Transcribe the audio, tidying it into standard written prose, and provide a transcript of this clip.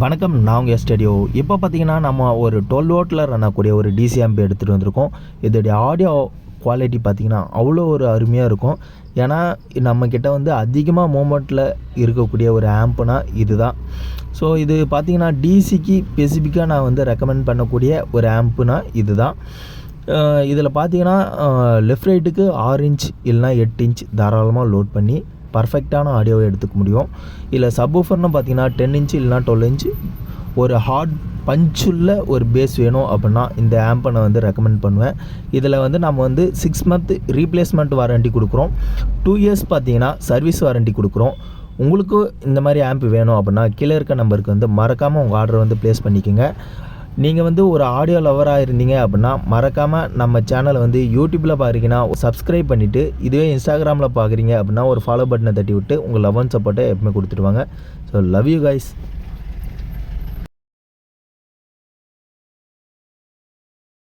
வணக்கம், நான் உங்கள் ஸ்டுடியோ. இப்போ பார்த்தீங்கன்னா நம்ம ஒரு 12 வோல்ட்டில் ரன் ஆகக்கூடிய ஒரு டிசி ஆம்ப் எடுத்துகிட்டு வந்திருக்கோம். இதோடைய ஆடியோ குவாலிட்டி பார்த்திங்கன்னா அவ்வளோ ஒரு அருமையாக இருக்கும். ஏன்னா நம்மக்கிட்ட வந்து அதிகமாக மூமெண்ட்டில் இருக்கக்கூடிய ஒரு ஆம்ப்னா இது தான். ஸோ இது பார்த்திங்கன்னா டிசிக்கு ஸ்பெசிஃபிக்காக நான் வந்து ரெக்கமெண்ட் பண்ணக்கூடிய ஒரு ஆம்ப்னா இது தான். இதில் பார்த்தீங்கன்னா லெஃப்ட் ரைட்டுக்கு 6 இன்ச் இல்லைனா 8 இன்ச் தாராளமாக லோட் பண்ணி பர்ஃபெக்டான ஆடியோவை எடுத்துக்க முடியும். இல்லை சப்வூஃபர்னு பார்த்தீங்கன்னா 10 இன்ச் இல்லைனா 12 இன்ச் ஒரு ஹார்ட் பஞ்சுள்ள ஒரு பேஸ் வேணும் அப்படின்னா இந்த ஆம்பை நான் வந்து ரெக்கமெண்ட் பண்ணுவேன். இதில் வந்து நம்ம வந்து 6 மந்த் ரீப்ளேஸ்மெண்ட் வாரண்ட்டி கொடுக்குறோம். 2 இயர்ஸ் பார்த்தீங்கன்னா சர்வீஸ் வாரண்ட்டி கொடுக்குறோம். உங்களுக்கு இந்த மாதிரி ஆம்ப் வேணும் அப்படின்னா கீழே இருக்க நம்பருக்கு வந்து மறக்காமல் உங்கள் ஆர்டரை வந்து ப்ளேஸ் பண்ணிக்கோங்க. நீங்கள் வந்து ஒரு ஆடியோ லவராக இருந்தீங்க அப்படின்னா மறக்காமல் நம்ம சேனலை வந்து யூடியூப்பில் பார்க்குறீங்கன்னா சப்ஸ்கிரைப் பண்ணிவிட்டு, இதுவே இன்ஸ்டாகிராமில் பார்க்குறீங்க அப்படின்னா ஒரு ஃபாலோ பட்டனை தட்டி விட்டு உங்கள் லவ் அண்ட் சப்போர்ட்டை எப்பவுமே கொடுத்துருவாங்க. So love you guys.